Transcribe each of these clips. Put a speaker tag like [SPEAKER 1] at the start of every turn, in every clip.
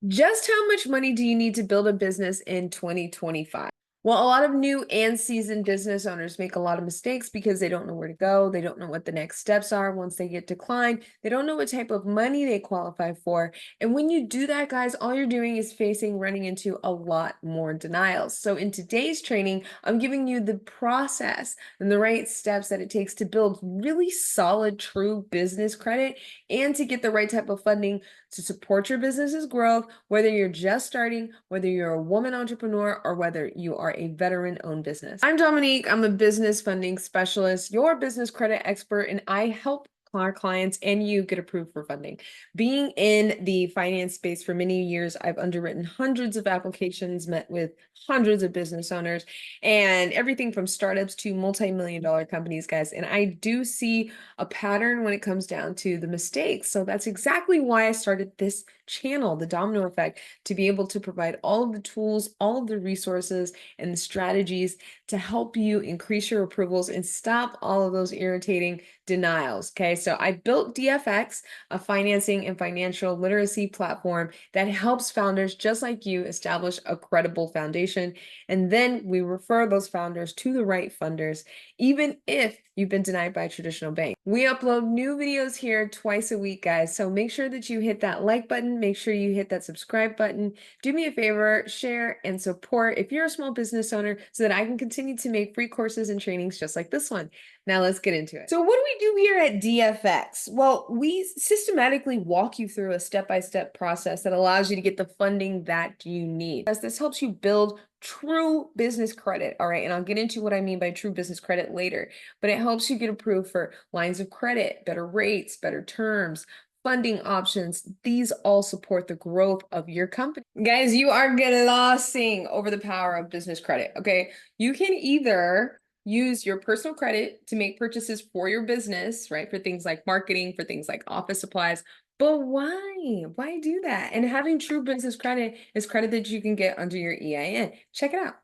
[SPEAKER 1] Just how much money do you need to build a business in 2025? Well, a lot of new and seasoned business owners make a lot of mistakes because they don't know where to go. They don't know what the next steps are once they get declined. They don't know what type of money they qualify for. And when you do that, guys, all you're doing is running into a lot more denials. So in today's training, I'm giving you the process and the right steps that it takes to build really solid, true business credit and to get the right type of funding to support your business's growth, whether you're just starting, whether you're a woman entrepreneur, or whether you are a veteran-owned business. I'm Dominique. I'm a business funding specialist, your business credit expert, and I help our clients and you get approved for funding. Being in the finance space for many years, I've underwritten hundreds of applications, met with hundreds of business owners, and everything from startups to multi-million-dollar companies, guys. And I do see a pattern when it comes down to the mistakes. So that's exactly why I started this channel, the Domino Effect, to be able to provide all of the tools, all of the resources, and the strategies to help you increase your approvals and stop all of those irritating denials. Okay, so I built DFX, a financing and financial literacy platform that helps founders just like you establish a credible foundation. And then we refer those founders to the right funders, even if you've been denied by a traditional bank. We upload new videos here twice a week, guys. So make sure that you hit that like button. Make sure you hit that subscribe button. Do me a favor, share and support if you're a small business owner so that I can continue to make free courses and trainings just like this one. Now let's get into it. So what do we do here at DFX? Well, we systematically walk you through a step-by-step process that allows you to get the funding that you need. As this helps you build true business credit, all right? And I'll get into what I mean by true business credit later, but it helps you get approved for lines of credit, better rates, better terms, funding options. These all support the growth of your company. Guys, you are glossing over the power of business credit, okay? You can either use your personal credit to make purchases for your business, right? For things like marketing, for things like office supplies. But why? Why do that? And having true business credit is credit that you can get under your EIN. Check it out.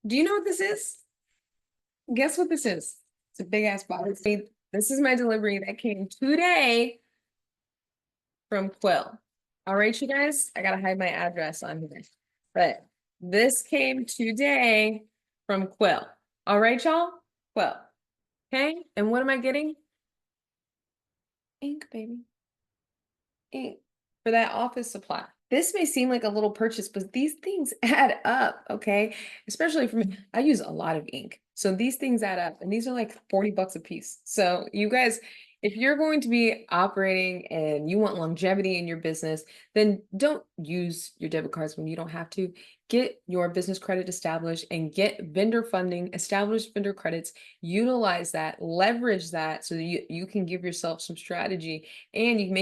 [SPEAKER 1] Do you know what this is? Guess what this is? It's a big ass box. This is my delivery that came today from Quill. All right, you guys, I gotta hide my address on here. But this came today from Quill. All right, y'all? Quill. Okay, and what am I getting? Ink, baby. Ink for that office supply. This may seem like a little purchase, but these things add up, okay? Especially for me, I use a lot of ink. So these things add up, and these are like 40 bucks a piece. So you guys, if you're going to be operating and you want longevity in your business, then don't use your debit cards when you don't have to. Get your business credit established and get vendor funding, establish vendor credits, utilize that, leverage that so that you can give yourself some strategy and you can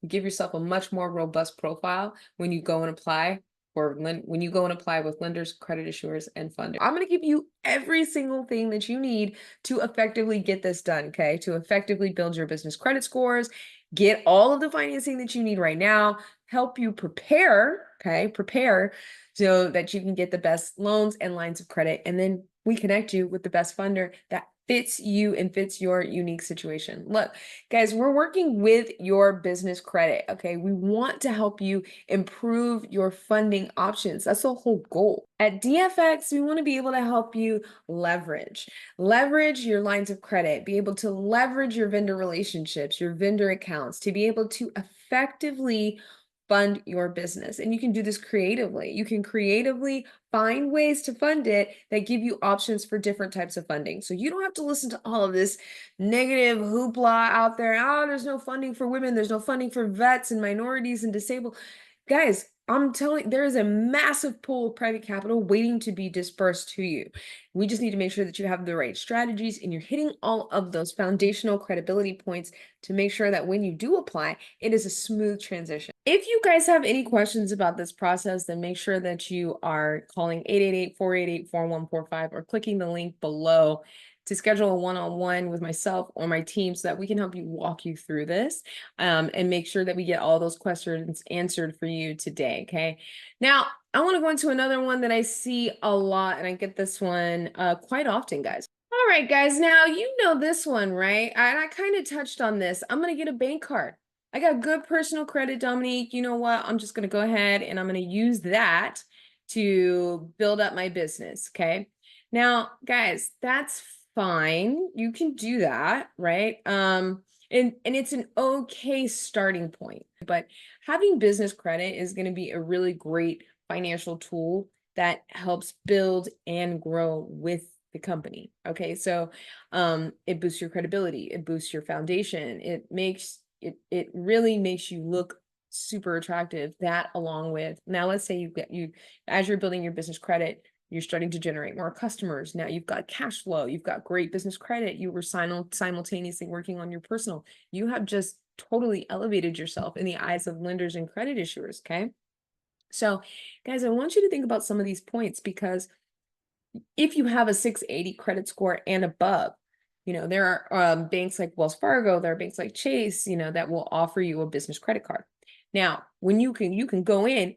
[SPEAKER 1] give yourself a much more robust profile when you go and apply with lenders, credit issuers, and funders. I'm going to give you every single thing that you need to effectively get this done, okay? To effectively build your business credit scores, get all of the financing that you need right now, help you prepare, okay? Prepare so that you can get the best loans and lines of credit, and then we connect you with the best funder that fits you and fits your unique situation. Look, guys, we're working with your business credit, okay? We want to help you improve your funding options. That's the whole goal. At DFX, we want to be able to help you leverage your lines of credit, be able to leverage your vendor relationships, your vendor accounts, to be able to effectively fund your business. And you can do this creatively. You can creatively find ways to fund it that give you options for different types of funding. So you don't have to listen to all of this negative hoopla out there. Oh, there's no funding for women. There's no funding for vets and minorities and disabled. Guys, I'm telling you, there is a massive pool of private capital waiting to be dispersed to you. We just need to make sure that you have the right strategies and you're hitting all of those foundational credibility points to make sure that when you do apply, it is a smooth transition. If you guys have any questions about this process, then make sure that you are calling 888-488-4145 or clicking the link below to schedule a one-on-one with myself or my team so that we can help you walk you through this and make sure that we get all those questions answered for you today, okay? Now, I want to go into another one that I see a lot, and I get this one quite often, guys. All right, guys, now you know this one, right? And I kind of touched on this. I'm going to get a bank card. I got good personal credit, Dominique. You know what? I'm just going to go ahead and I'm going to use that to build up my business. Okay. Now, guys, that's fine. You can do that, right? And it's an okay starting point. But having business credit is going to be a really great financial tool that helps build and grow with the company. Okay. So it boosts your credibility, it boosts your foundation, it really makes you look super attractive. That along with, now let's say you as you're building your business credit, you're starting to generate more customers. Now you've got cash flow, you've got great business credit, you were simultaneously working on your personal. You have just totally elevated yourself in the eyes of lenders and credit issuers. Okay. So guys, I want you to think about some of these points, because if you have a 680 credit score and above, there are banks like Wells Fargo, there are banks like Chase, that will offer you a business credit card. Now, when you can go in,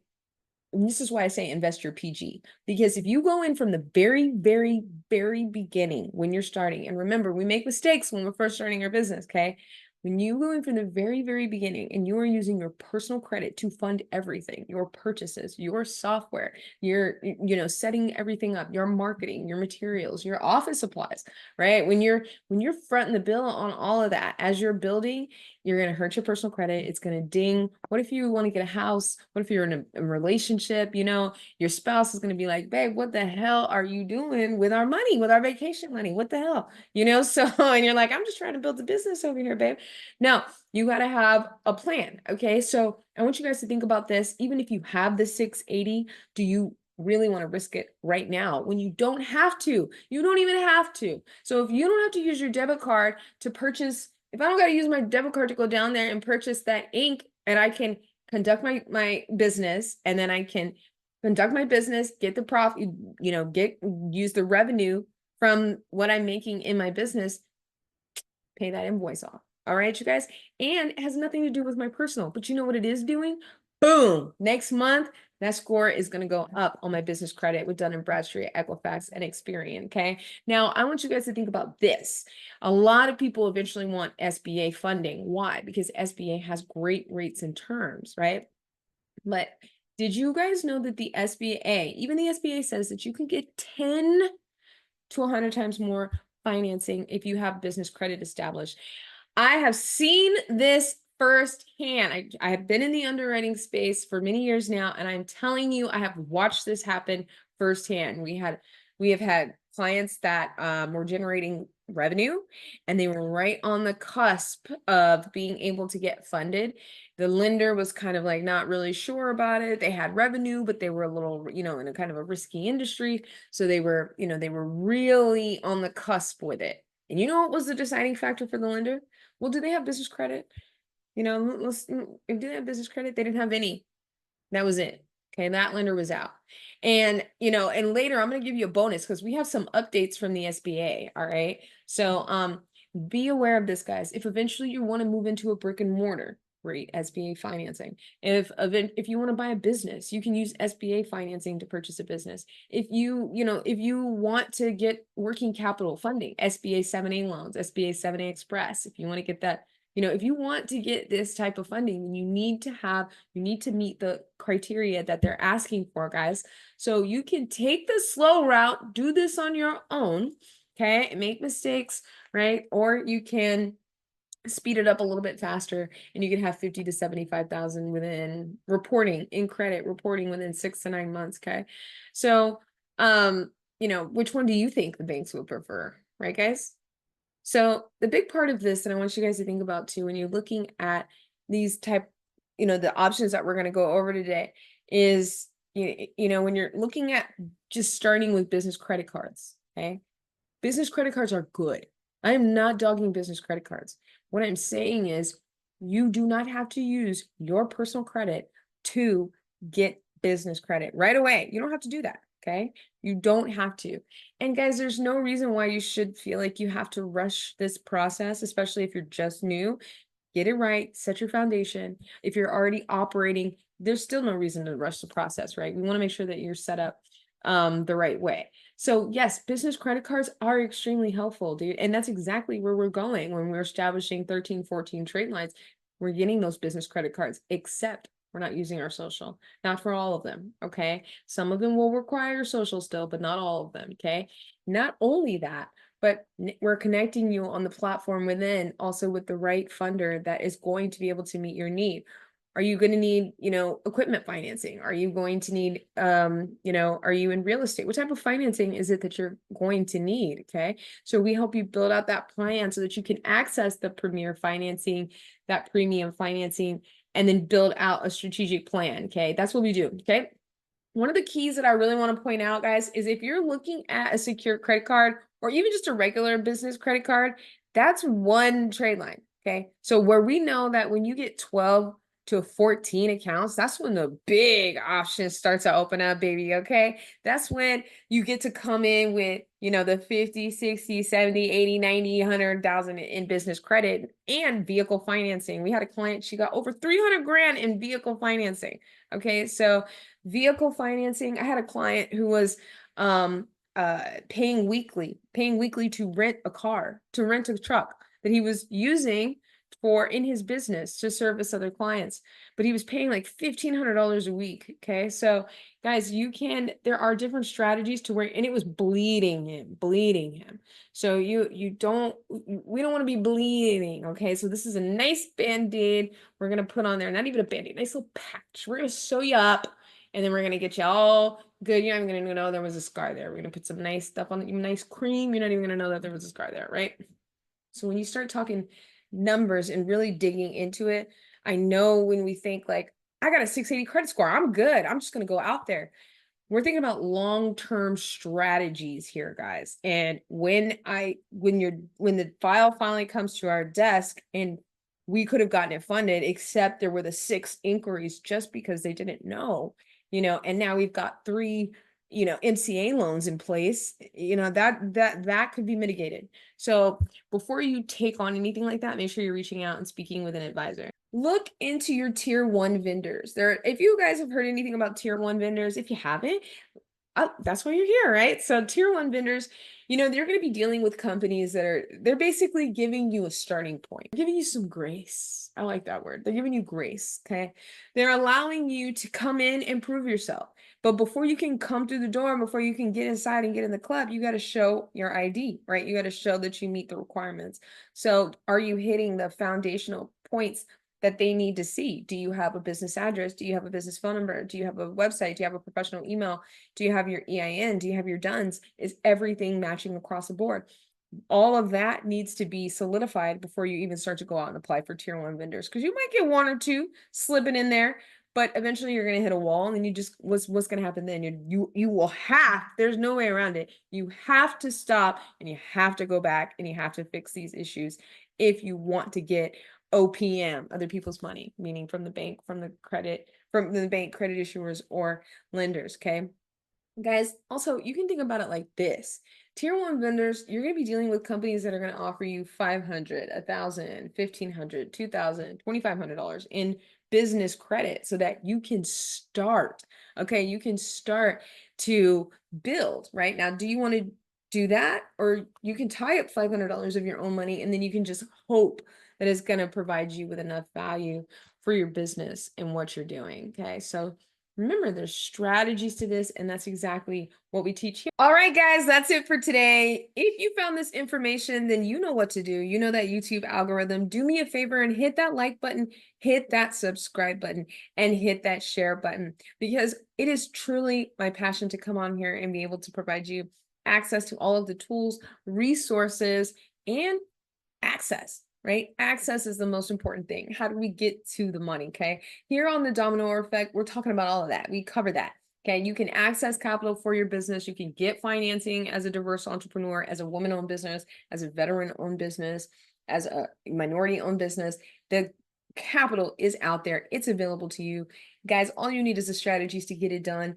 [SPEAKER 1] and this is why I say invest your PG, because if you go in from the very, very, very beginning when you're starting, and remember, we make mistakes when we're first starting our business, okay? When you go in from the very, very beginning and you are using your personal credit to fund everything, your purchases, your software, your, setting everything up, your marketing, your materials, your office supplies, right? When you're fronting the bill on all of that as you're building, you're going to hurt your personal credit. It's going to ding. What if you want to get a house? What if you're in a relationship? Your spouse is going to be like, babe, what the hell are you doing with our money, with our vacation money? What the hell? So, and you're like, I'm just trying to build a business over here, babe. No, you got to have a plan. Okay. So I want you guys to think about this. Even if you have the 680, do you really want to risk it right now when you don't have to? You don't even have to. So if you don't have to use your debit card to purchase, if I don't got to use my debit card to go down there and purchase that ink, and I can conduct my business, and then I can conduct my business, get the profit, use the revenue from what I'm making in my business, pay that invoice off. All right, you guys. And it has nothing to do with my personal, but you know what it is doing? Boom. Next month, that score is going to go up on my business credit with Dun & Bradstreet, Equifax, and Experian. Okay. Now, I want you guys to think about this. A lot of people eventually want SBA funding. Why? Because SBA has great rates and terms, right? But did you guys know that the SBA, even the SBA says that you can get 10 to 100 times more financing if you have business credit established? I have seen this firsthand. I have been in the underwriting space for many years now, and I'm telling you, I have watched this happen firsthand. We have had clients that were generating revenue, and they were right on the cusp of being able to get funded. The lender was kind of like not really sure about it. They had revenue, but they were a little, in a kind of a risky industry. So they were really on the cusp with it. And you know what was the deciding factor for the lender? Well, do they have business credit? If they have business credit, they didn't have any. That was it. Okay, that lender was out. And later I'm going to give you a bonus because we have some updates from the SBA. All right. So be aware of this, guys. If eventually you want to move into a brick and mortar, great SBA financing. If you want to buy a business, you can use SBA financing to purchase a business. If you want to get working capital funding, SBA 7A loans, SBA 7A Express, if you want to get that, if you want to get this type of funding, you need to meet the criteria that they're asking for, guys. So you can take the slow route, do this on your own, okay, and make mistakes, right? Or you can speed it up a little bit faster, and you can have 50 to 75,000 within reporting within 6 to 9 months. Okay. So, which one do you think the banks would prefer? Right, guys? So the big part of this, and I want you guys to think about too, when you're looking at these the options that we're going to go over today is, when you're looking at just starting with business credit cards, okay? Business credit cards are good. I am not dogging business credit cards. What I'm saying is you do not have to use your personal credit to get business credit right away. You don't have to do that. Okay. You don't have to. And guys, there's no reason why you should feel like you have to rush this process, especially if you're just new. Get it right, set your foundation. If you're already operating, there's still no reason to rush the process, right? We want to make sure that you're set up the right way. So yes, business credit cards are extremely helpful, dude. And that's exactly where we're going when we're establishing 13, 14 trade lines. we're getting those business credit cards, except we're not using our social. Not for all of them, okay? Some of them will require your social still, but not all of them, okay? Not only that, but we're connecting you on the platform within also with the right funder that is going to be able to meet your need. Are you going to need, equipment financing? Are you going to need, are you in real estate? What type of financing is it that you're going to need? Okay. So we help you build out that plan so that you can access the premier financing, that premium financing, and then build out a strategic plan. Okay. That's what we do. Okay. One of the keys that I really want to point out, guys, is if you're looking at a secure credit card or even just a regular business credit card, that's one trade line. Okay. So where we know that when you get 12 to 14 accounts, that's when the big option starts to open up, baby. Okay. That's when you get to come in with, the 50, 60, 70, 80, 90, 100,000 in business credit and vehicle financing. We had a client, she got over 300 grand in vehicle financing. Okay. So vehicle financing, I had a client who was paying weekly to rent a car, to rent a truck that he was using for in his business to service other clients, but he was paying like $1,500 a week. Okay. So guys, there are different strategies to where, and it was bleeding him. So we don't want to be bleeding. Okay. So this is a nice Band-Aid we're going to put on there. Not even a Band-Aid, nice little patch. We're going to sew you up and then we're going to get you all good. You're not even going to know there was a scar there. We're going to put some nice stuff on it, nice cream. You're not even going to know that there was a scar there. Right. So when you start talking numbers and really digging into it, I know when we think like, I got a 680 credit score, I'm good, I'm just going to go out there. We're thinking about long-term strategies here, guys. And when the file finally comes to our desk and we could have gotten it funded, except there were the 6 inquiries just because they didn't know, and now we've got 3 MCA loans in place, that could be mitigated. So before you take on anything like that, make sure you're reaching out and speaking with an advisor. Look into your tier 1 vendors. If you guys have heard anything about tier 1 vendors, if you haven't, that's why you're here, right? So tier 1 vendors, they're going to be dealing with companies they're basically giving you a starting point, giving you some grace. I like that word. They're giving you grace. Okay. They're allowing you to come in and prove yourself. But before you can come through the door, before you can get inside and get in the club, you got to show your ID, right? You got to show that you meet the requirements. So are you hitting the foundational points that they need to see? Do you have a business address? Do you have a business phone number? Do you have a website? Do you have a professional email? Do you have your EIN? Do you have your DUNS? Is everything matching across the board? All of that needs to be solidified before you even start to go out and apply for tier 1 vendors, because you might get 1 or 2 slipping in there, but eventually you're going to hit a wall, and then you just, what's going to happen then? You will have, there's no way around it. You have to stop and you have to go back and you have to fix these issues if you want to get OPM, other people's money, meaning from the bank, from the bank credit issuers or lenders. Okay. Guys, also, you can think about it like this. Tier 1 vendors, you're going to be dealing with companies that are going to offer you $500, $1,000, $1,500, $2,000, $2,500 in business credit so that you can start. Okay, you can start to build, right? Now, do you want to do that? Or you can tie up $500 of your own money and then you can just hope that it's going to provide you with enough value for your business and what you're doing. Okay, so remember, there's strategies to this, and that's exactly what we teach here. All right, guys, that's it for today. If you found this information, then you know what to do. You know that YouTube algorithm. Do me a favor and hit that like button, hit that subscribe button, and hit that share button, because it is truly my passion to come on here and be able to provide you access to all of the tools, resources, and access. Right? Access is the most important thing. How do we get to the money? Okay. Here on the Domino Effect, we're talking about all of that. We cover that. Okay. You can access capital for your business. You can get financing as a diverse entrepreneur, as a woman-owned business, as a veteran-owned business, as a minority-owned business. The capital is out there. It's available to you. Guys, all you need is the strategies to get it done.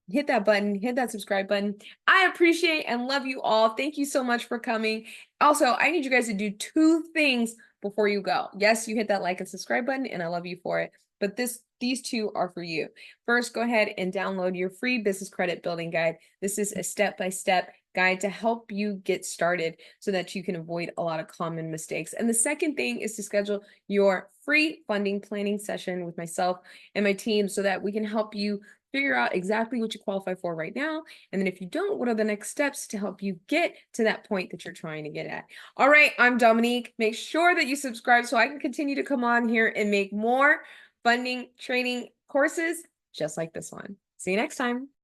[SPEAKER 1] Hit that button, hit that subscribe button. I appreciate and love you all. Thank you so much for coming. Also, I need you guys to do 2 things before you go. Yes, you hit that like and subscribe button, and I love you for it. But these 2 are for you. First, go ahead and download your free business credit building guide. This is a step-by-step guide to help you get started so that you can avoid a lot of common mistakes. And the second thing is to schedule your free funding planning session with myself and my team so that we can help you figure out exactly what you qualify for right now. And then if you don't, what are the next steps to help you get to that point that you're trying to get at? All right, I'm Dominique. Make sure that you subscribe so I can continue to come on here and make more funding training courses just like this one. See you next time.